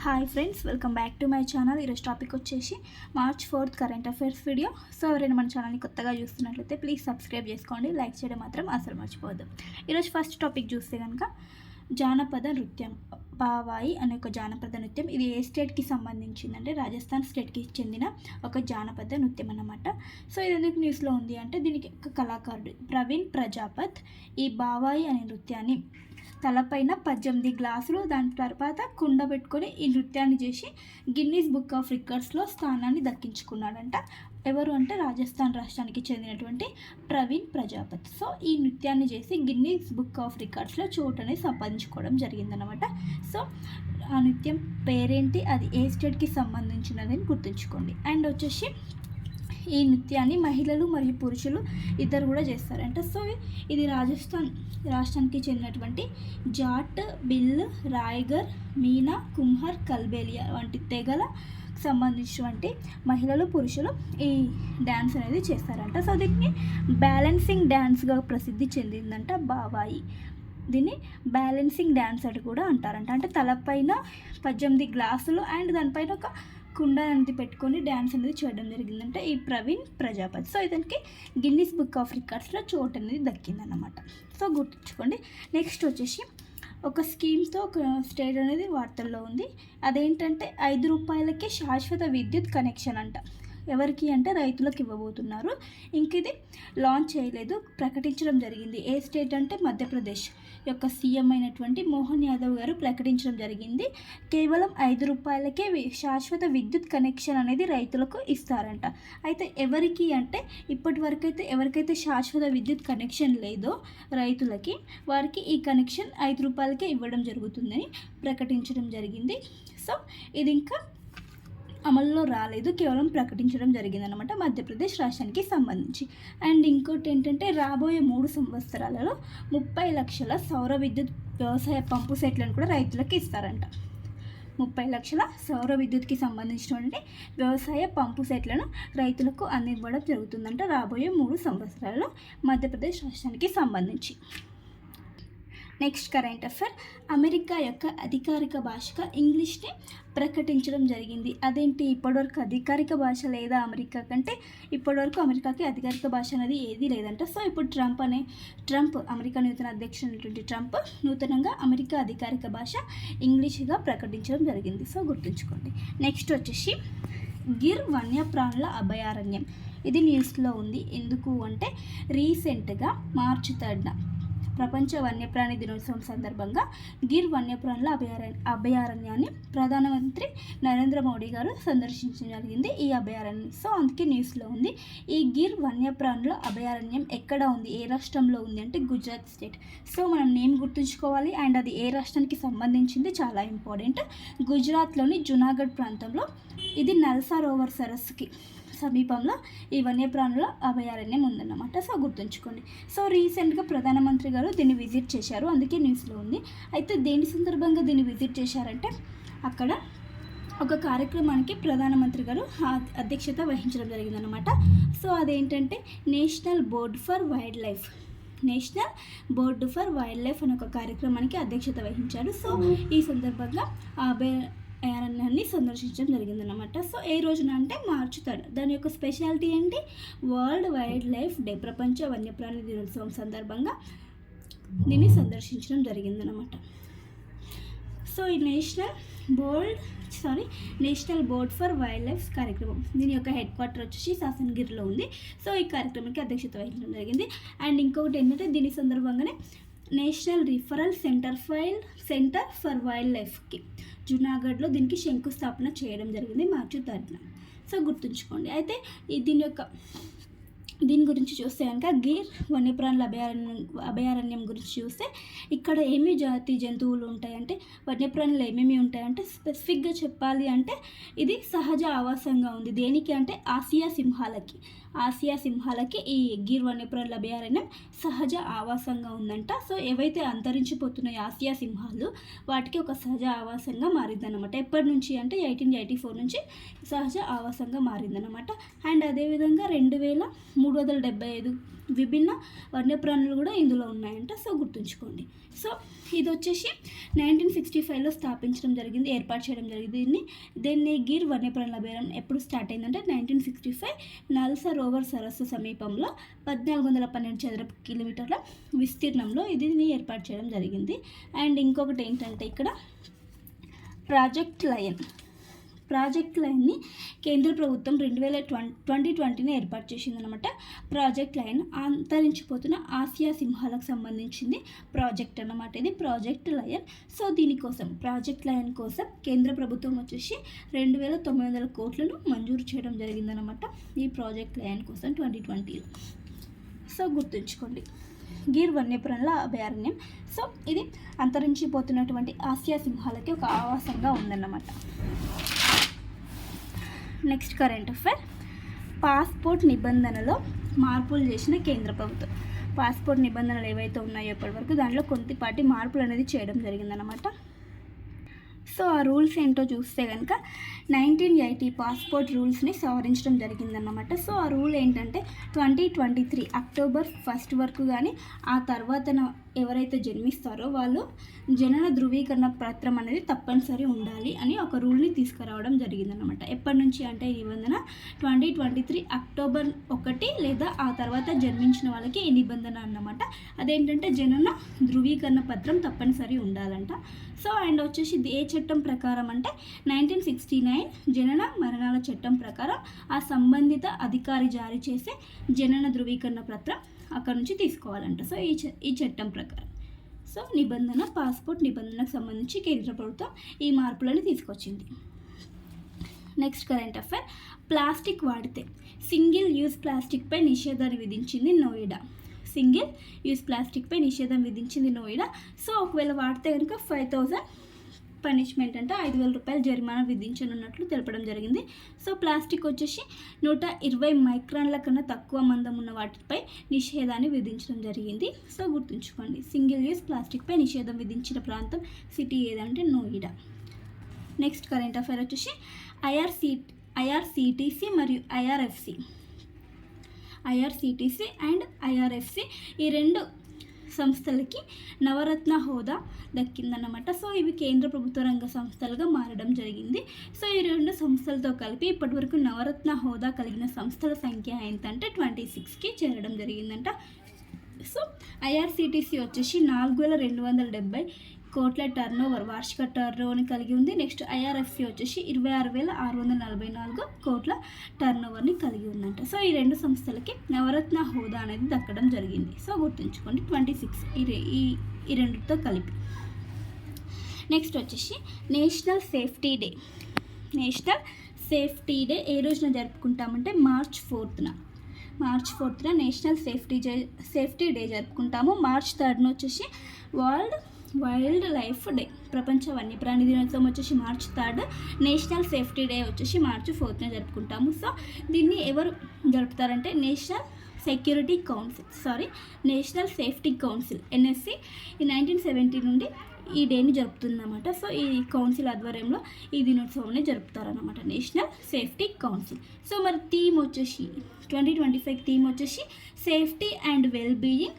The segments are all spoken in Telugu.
Hi friends, welcome back to my channel. ఈరోజు టాపిక్ వచ్చేసి March 4th current affairs video. So ఎవరైనా మన ఛానల్ని కొత్తగా చూస్తున్నట్లయితే ప్లీజ్ సబ్స్క్రైబ్ చేసుకోండి, లైక్ చేయడం మాత్రం అసలు మర్చిపోవద్దు. ఈరోజు ఫస్ట్ టాపిక్ చూస్తే కనుక జానపద నృత్యం. పావాయి అనే ఒక జానపద నృత్యం. ఇది ఏ స్టేట్కి సంబంధించిందంటే రాజస్థాన్ స్టేట్కి చెందిన ఒక జానపద నృత్యం అన్నమాట. సో ఇది ఎందుకు న్యూస్లో ఉంది అంటే దీనికి ఒక కళాకారుడు ప్రవీణ్ ప్రజాపత్ ఈ బావాయి అనే నృత్యాన్ని తలపైన 18 గ్లాసులు దాని తర్వాత కుండ పెట్టుకొని ఈ నృత్యాన్ని చేసి గిన్నీస్ బుక్ ఆఫ్ రికార్డ్స్లో స్థానాన్ని దక్కించుకున్నాడంట. ఎవరు అంటే రాజస్థాన్ రాష్ట్రానికి చెందినటువంటి ప్రవీణ్ ప్రజాపత్. సో ఈ నృత్యాన్ని చేసి గిన్నీస్ బుక్ ఆఫ్ రికార్డ్స్లో చోటు అనేది సంపాదించుకోవడం జరిగిందనమాట. సో ఆ నృత్యం పేరేంటి, అది ఏ స్టేట్కి సంబంధించినదని గుర్తుంచుకోండి. అండ్ వచ్చేసి ఈ నృత్యాన్ని మహిళలు మరియు పురుషులు ఇద్దరు కూడా చేస్తారంట. సో ఇది రాజస్థాన్ రాష్ట్రానికి చెందినటువంటి జాట్, బిల్, రాయ్గర్, మీనా, కుమ్హర్, కల్బేలియా వంటి తెగల సంబంధించినటువంటి మహిళలు పురుషులు ఈ డ్యాన్స్ అనేది చేస్తారంట. సో దీన్ని బ్యాలెన్సింగ్ డ్యాన్స్గా ప్రసిద్ధి చెందిందంట బావాయి. దీన్ని బ్యాలెన్సింగ్ డ్యాన్స్ అని కూడా అంటారంట. అంటే తలపైన 18 గ్లాసులు అండ్ దానిపైన ఒక కుండ అనేది పెట్టుకొని డ్యాన్స్ అనేది చేయడం జరిగిందంటే ఈ ప్రవీణ్ ప్రజాపతి. సో ఇతనికి గిన్నీస్ బుక్ ఆఫ్ రికార్డ్స్లో చోటు అనేది దక్కిందన్నమాట. సో గుర్తుంచుకోండి. నెక్స్ట్ వచ్చేసి ఒక స్కీమ్తో ఒక స్టేట్ అనేది వార్తల్లో ఉంది. అదేంటంటే 5 రూపాయలకే శాశ్వత విద్యుత్ కనెక్షన్ అంట. ఎవరికి అంటే రైతులకు ఇవ్వబోతున్నారు. ఇంక ఇది లాంచ్ చేయలేదు, ప్రకటించడం జరిగింది. ఏ స్టేట్ అంటే మధ్యప్రదేశ్ యొక్క సీఎం అయినటువంటి మోహన్ యాదవ్ గారు ప్రకటించడం జరిగింది. కేవలం 5 రూపాయలకే శాశ్వత విద్యుత్ కనెక్షన్ అనేది రైతులకు ఇస్తారంట. అయితే ఎవరికి అంటే ఇప్పటి వరకైతే ఎవరికైతే శాశ్వత విద్యుత్ కనెక్షన్ లేదో రైతులకి వారికి ఈ కనెక్షన్ 5 రూపాయలకే ఇవ్వడం జరుగుతుందని ప్రకటించడం జరిగింది. సో ఇది ఇంకా అమల్లో రాలేదు, కేవలం ప్రకటించడం జరిగిందనమాట మధ్యప్రదేశ్ రాష్ట్రానికి సంబంధించి. అండ్ ఇంకోటి ఏంటంటే రాబోయే 3 సంవత్సరాలలో 30 లక్షల సౌర విద్యుత్ వ్యవసాయ పంపు సెట్లను కూడా రైతులకు ఇస్తారంట. 30 లక్షల సౌర విద్యుత్కి సంబంధించినటువంటి వ్యవసాయ పంపు సెట్లను రైతులకు అందివ్వడం జరుగుతుందంట రాబోయే 3 సంవత్సరాలలో మధ్యప్రదేశ్ రాష్ట్రానికి సంబంధించి. Next current affair. అమెరికా యొక్క అధికారిక భాషగా ఇంగ్లీష్ని ప్రకటించడం జరిగింది. అదేంటి, ఇప్పటివరకు అధికారిక భాష లేదా అమెరికా కంటే? ఇప్పటివరకు అమెరికాకి అధికారిక భాష అనేది ఏదీ లేదంట. సో ఇప్పుడు ట్రంప్ అమెరికా నూతన అధ్యక్షుడైనటువంటి ట్రంప్ నూతనంగా అమెరికా అధికారిక భాష ఇంగ్లీష్గా ప్రకటించడం జరిగింది. సో గుర్తుంచుకోండి. నెక్స్ట్ వచ్చేసి గిర్ వన్యప్రాణుల అభయారణ్యం. ఇది న్యూస్లో ఉంది. ఎందుకు అంటే రీసెంట్గా March 3న ప్రపంచ వన్యప్రాణి దినోత్సవం సందర్భంగా గిర్ వన్యప్రాణుల అభయారణ్యాన్ని ప్రధానమంత్రి నరేంద్ర మోడీ గారు సందర్శించడం జరిగింది ఈ అభయారణ్యం. సో అందుకే న్యూస్లో ఉంది. ఈ గిర్ వన్యప్రాణుల అభయారణ్యం ఎక్కడ ఉంది, ఏ రాష్ట్రంలో ఉంది అంటే గుజరాత్ స్టేట్. సో మనం నేమ్ గుర్తుంచుకోవాలి. అండ్ అది ఏ రాష్ట్రానికి సంబంధించింది చాలా ఇంపార్టెంట్. గుజరాత్లోని జునాగఢ్ ప్రాంతంలో ఇది నల్ సరోవర్ సరస్సుకి సమీపంలో ఈ వన్యప్రాణుల అభయారణ్యం ఉందన్నమాట. సో గుర్తుంచుకోండి. సో రీసెంట్గా ప్రధానమంత్రి గారు దీన్ని విజిట్ చేశారు, అందుకే న్యూస్లో ఉంది. అయితే దేని సందర్భంగా దీన్ని విజిట్ చేశారంటే అక్కడ ఒక కార్యక్రమానికి ప్రధానమంత్రి గారు అధ్యక్షత వహించడం జరిగిందనమాట. సో అదేంటంటే national board for wild life అనే ఒక కార్యక్రమానికి అధ్యక్షత వహించారు. సో ఈ సందర్భంగా అభయారణ్యాన్ని సందర్శించడం జరిగిందనమాట. సో ఏ రోజున అంటే March 3. దాని యొక్క స్పెషాలిటీ ఏంటి, వరల్డ్ వైల్డ్ లైఫ్ డే, ప్రపంచ వన్యప్రాణి దినోత్సవం సందర్భంగా దీన్ని సందర్శించడం జరిగిందనమాట. సో ఈ national board for wild life కార్యక్రమం, దీని యొక్క హెడ్ క్వార్టర్ వచ్చేసి సాసన్గిర్లో ఉంది. సో ఈ కార్యక్రమానికి అధ్యక్షత వహించడం జరిగింది. అండ్ ఇంకొకటి ఏంటంటే దీని సందర్భంగానే national referral centre for wild లైఫ్కి జునాగఢ్లో దీనికి శంకుస్థాపన చేయడం జరిగింది March 3న. సో గుర్తుంచుకోండి. అయితే దీని గురించి చూస్తే కనుక గిర్ వన్యప్రాణుల అభయారణ్యం గురించి చూస్తే ఇక్కడ ఏమి జాతి జంతువులు ఉంటాయంటే, వన్యప్రాణులు ఏమేమి ఉంటాయంటే స్పెసిఫిక్గా చెప్పాలి అంటే ఇది సహజ ఆవాసంగా ఉంది. దేనికి అంటే ఆసియా సింహాలకి ఈ గిర్ వన్యప్రాణుల అభయారణ్యం సహజ ఆవాసంగా ఉందంట. సో ఏవైతే అంతరించిపోతున్నాయి ఆసియా సింహాలు వాటికి ఒక సహజ ఆవాసంగా మారిందనమాట. ఎప్పటి నుంచి అంటే 1884 నుంచి సహజ ఆవాసంగా మారిందనమాట. అండ్ అదేవిధంగా 2003 375 విభిన్న వన్యప్రాణులు కూడా ఇందులో ఉన్నాయంట. సో గుర్తుంచుకోండి. సో ఇది వచ్చేసి 1965లో స్థాపించడం జరిగింది, ఏర్పాటు చేయడం జరిగింది. దీన్ని గిర్ వన్యప్రాణుల అభయారణ్యం ఎప్పుడు స్టార్ట్ అయిందంటే 1965 నల్సా రోవర్ సరస్సు సమీపంలో 1412 చదరపు కిలోమీటర్ల విస్తీర్ణంలో దీన్ని ఏర్పాటు చేయడం జరిగింది. అండ్ ఇంకొకటి ఏంటంటే ఇక్కడ ప్రాజెక్ట్ లయన్ని కేంద్ర ప్రభుత్వం 2020 ఏర్పాటు చేసిందనమాట. ప్రాజెక్ట్ లయన్ అంతరించిపోతున్న ఆసియా సింహాలకు సంబంధించింది ప్రాజెక్ట్ అన్నమాట. ఇది ప్రాజెక్ట్ లయన్. సో దీనికోసం ప్రాజెక్ట్ లయన్ కోసం కేంద్ర ప్రభుత్వం వచ్చేసి 2900 కోట్లను మంజూరు చేయడం జరిగిందనమాట ఈ ప్రాజెక్ట్ లయన్ కోసం 2020లో. సో గుర్తుంచుకోండి, గిర్ వన్యప్రాణుల అభయారణ్యం. సో ఇది అంతరించిపోతున్నటువంటి ఆసియా సింహాలకి ఒక ఆవాసంగా ఉందన్నమాట. నెక్స్ట్ కరెంట్ అఫైర్, పాస్పోర్ట్ నిబంధనలో మార్పులు చేసిన కేంద్ర ప్రభుత్వం. పాస్పోర్ట్ నిబంధనలు ఏవైతే ఉన్నాయో ఇప్పటివరకు దాంట్లో కొద్దిపాటి మార్పులు అనేది చేయడం జరిగిందనమాట. సో ఆ రూల్స్ ఏంటో చూస్తే కనుక 1980 పాస్పోర్ట్ రూల్స్ని సవరించడం జరిగిందన్నమాట. సో ఆ రూల్ ఏంటంటే 2023 అక్టోబర్ 1 వరకు కానీ ఆ తర్వాత ఎవరైతే జన్మిస్తారో వాళ్ళు జనన ధృవీకరణ పత్రం అనేది తప్పనిసరి ఉండాలి అని ఒక రూల్ని తీసుకురావడం జరిగిందనమాట. ఎప్పటి నుంచి అంటే ఈ నిబంధన 2023 అక్టోబర్ 1 లేదా ఆ తర్వాత జన్మించిన వాళ్ళకి ఈ నిబంధన అన్నమాట. అదేంటంటే జనన ధృవీకరణ పత్రం తప్పనిసరి ఉండాలంట. సో అండ్ వచ్చేసి ఏ చట్టం ప్రకారం అంటే 1969 జనన మరణాల చట్టం ప్రకారం ఆ సంబంధిత అధికారి జారీ చేసే జనన ధృవీకరణ పత్రం అక్కడ నుంచి తీసుకోవాలంట. సో ఈ చట్టం ప్రకారం సో నిబంధన పాస్పోర్ట్ నిబంధనకు సంబంధించి కేంద్ర ప్రభుత్వం ఈ మార్పులను తీసుకొచ్చింది. నెక్స్ట్ కరెంట్ అఫైర్, ప్లాస్టిక్ వాడితే సింగిల్ యూజ్ ప్లాస్టిక్పై నిషేధాన్ని విధించింది నోయిడా. సింగిల్ యూజ్ ప్లాస్టిక్పై నిషేధం విధించింది నోయిడా. సో ఒకవేళ వాడితే కనుక 5000 పనిష్మెంట్ అంటే 5000 రూపాయలు జరిమానా విధించనున్నట్లు తెలపడం జరిగింది. సో ప్లాస్టిక్ వచ్చేసి 120 మైక్రాన్ల కన్నా తక్కువ మందం ఉన్న వాటిపై నిషేధాన్ని విధించడం జరిగింది. సో గుర్తుంచుకోండి, సింగిల్ యూజ్ ప్లాస్టిక్పై నిషేధం విధించిన ప్రాంతం సిటీ ఏదంటే నోయిడా. నెక్స్ట్ కరెంట్ అఫైర్ వచ్చేసి ఐఆర్సిటిసి మరియు ఐఆర్సిటిసి అండ్ ఐఆర్ఎఫ్సి ఈ రెండు సంస్థలకి నవరత్న హోదా దక్కిందన్నమాట. సో ఇవి కేంద్ర ప్రభుత్వ రంగ సంస్థలుగా మారడం జరిగింది. సో ఈ రెండు సంస్థలతో కలిపి ఇప్పటివరకు నవరత్న హోదా కలిగిన సంస్థల సంఖ్య ఎంతంటే 26కి చేరడం జరిగిందంట. సో ఐఆర్సిటిసి వచ్చేసి 4270 కోట్ల టర్నోవర్ వార్షిక టర్నోవర్ని కలిగి ఉంది. నెక్స్ట్ ఐఆర్ఎఫ్సి వచ్చేసి 26,644 కోట్ల టర్నోవర్ని కలిగి ఉందంట. సో ఈ రెండు సంస్థలకి నవరత్న హోదా అనేది దక్కడం జరిగింది. సో గుర్తుంచుకోండి 26 ఈ రెండుతో కలిపి. నెక్స్ట్ వచ్చేసి నేషనల్ సేఫ్టీ డే ఏ రోజున జరుపుకుంటామంటే మార్చ్ 4న నేషనల్ సేఫ్టీ డే జరుపుకుంటాము. మార్చ్ 3న వచ్చేసి వరల్డ్ వైల్డ్ లైఫ్ డే, ప్రపంచ వన్యప్రాణి దినోత్సవం వచ్చేసి మార్చ్ 3, నేషనల్ సేఫ్టీ డే వచ్చేసి మార్చ్ 4న జరుపుకుంటాము. సో దీన్ని ఎవరు జరుపుతారంటే నేషనల్ సేఫ్టీ కౌన్సిల్ ఎన్ఎస్సి ఈ 1970 నుండి ఈ డేని జరుపుతుందన్నమాట. సో ఈ కౌన్సిల్ ఆధ్వర్యంలో ఈ దినోత్సవాన్ని జరుపుతారన్నమాట, నేషనల్ సేఫ్టీ కౌన్సిల్. సో మరి థీమ్ వచ్చేసి 2025 థీమ్ వచ్చేసి safety and wellbeing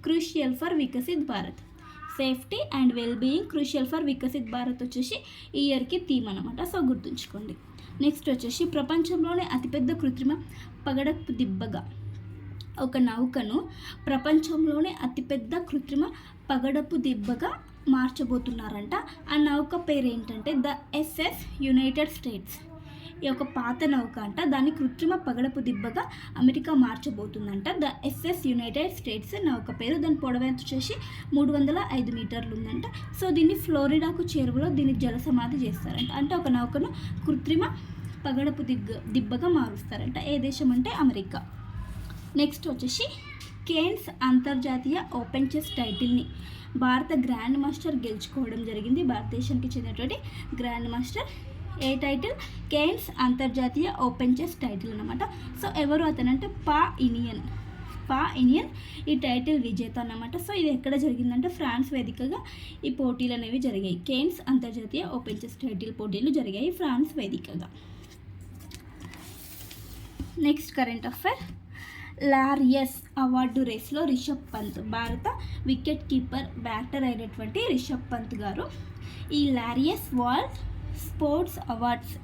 crucial for Viksit Bharat. Safety and wellbeing crucial for Viksit Bharat వచ్చేసి ఈ ఇయర్కి థీమ్ అనమాట. సో గుర్తుంచుకోండి. నెక్స్ట్ వచ్చేసి ప్రపంచంలోనే అతిపెద్ద కృత్రిమ పగడపు దిబ్బగా ఒక నౌకను ప్రపంచంలోనే అతిపెద్ద కృత్రిమ పగడపు దిబ్బగా మార్చబోతున్నారంట. ఆ నౌక పేరు ఏంటంటే ద ఎస్ఎస్ యునైటెడ్ స్టేట్స్. ఈ యొక్క పాత నౌక అంట, దాన్ని కృత్రిమ పగడపు దిబ్బగా అమెరికా మార్చబోతుందంట. ద ఎస్ఎస్ యునైటెడ్ స్టేట్స్ నౌక పేరు. దాని పొడవెంత వచ్చేసి 305 మీటర్లు ఉందంట. సో దీన్ని ఫ్లోరిడాకు చేరువలో దీన్ని జల సమాధి చేస్తారంట. అంటే ఒక నౌకను కృత్రిమ పగడపు దిబ్బగా మారుస్తారంట. ఏ దేశం అంటే అమెరికా. నెక్స్ట్ వచ్చేసి కేన్స్ అంతర్జాతీయ ఓపెన్ చెస్ టైటిల్ని భారత గ్రాండ్ మాస్టర్ గెలుచుకోవడం జరిగింది. భారతదేశానికి చెందినటువంటి గ్రాండ్ మాస్టర్. ఏ టైటిల్? కేన్స్ అంతర్జాతీయ ఓపెన్ చెస్ టైటిల్ అన్నమాట. సో ఎవరు అతనంటే పా ఇనియన్ ఈ టైటిల్ విజేత అన్నమాట. సో ఇది ఎక్కడ జరిగిందంటే ఫ్రాన్స్ వేదికగా ఈ పోటీలు అనేవి జరిగాయి. కేన్స్ అంతర్జాతీయ ఓపెన్ చెస్ టైటిల్ పోటీలు జరిగాయి ఫ్రాన్స్ వేదికగా. Next current affair, Laureus award రేస్లో రిషబ్ పంత్, భారత వికెట్ కీపర్ బ్యాటర్ అయినటువంటి రిషబ్ పంత్ గారు ఈ లారియస్ వరల్డ్ స్పోర్ట్స్ అవార్డ్స్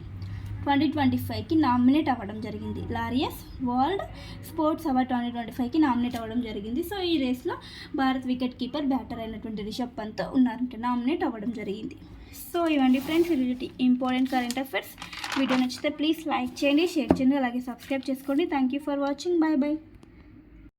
2025కి నామినేట్ అవ్వడం జరిగింది. లారియస్ వరల్డ్ స్పోర్ట్స్ అవార్డ్ 2025కి నామినేట్ అవ్వడం జరిగింది. సో ఈ రేస్లో భారత్ వికెట్ కీపర్ బ్యాటర్ అయినటువంటి రిషబ్ పంత్ ఉన్నారంటే నామినేట్ అవ్వడం జరిగింది. సో ఇవ్వండి ఫ్రెండ్స్ ఇది ఇంపార్టెంట్ కరెంట్ అఫైర్స్. వీడియో నచ్చితే ప్లీజ్ లైక్ చేయండి, షేర్ చేయండి, అలాగే సబ్స్క్రైబ్ చేసుకోండి. Thank you for watching. Bye bye.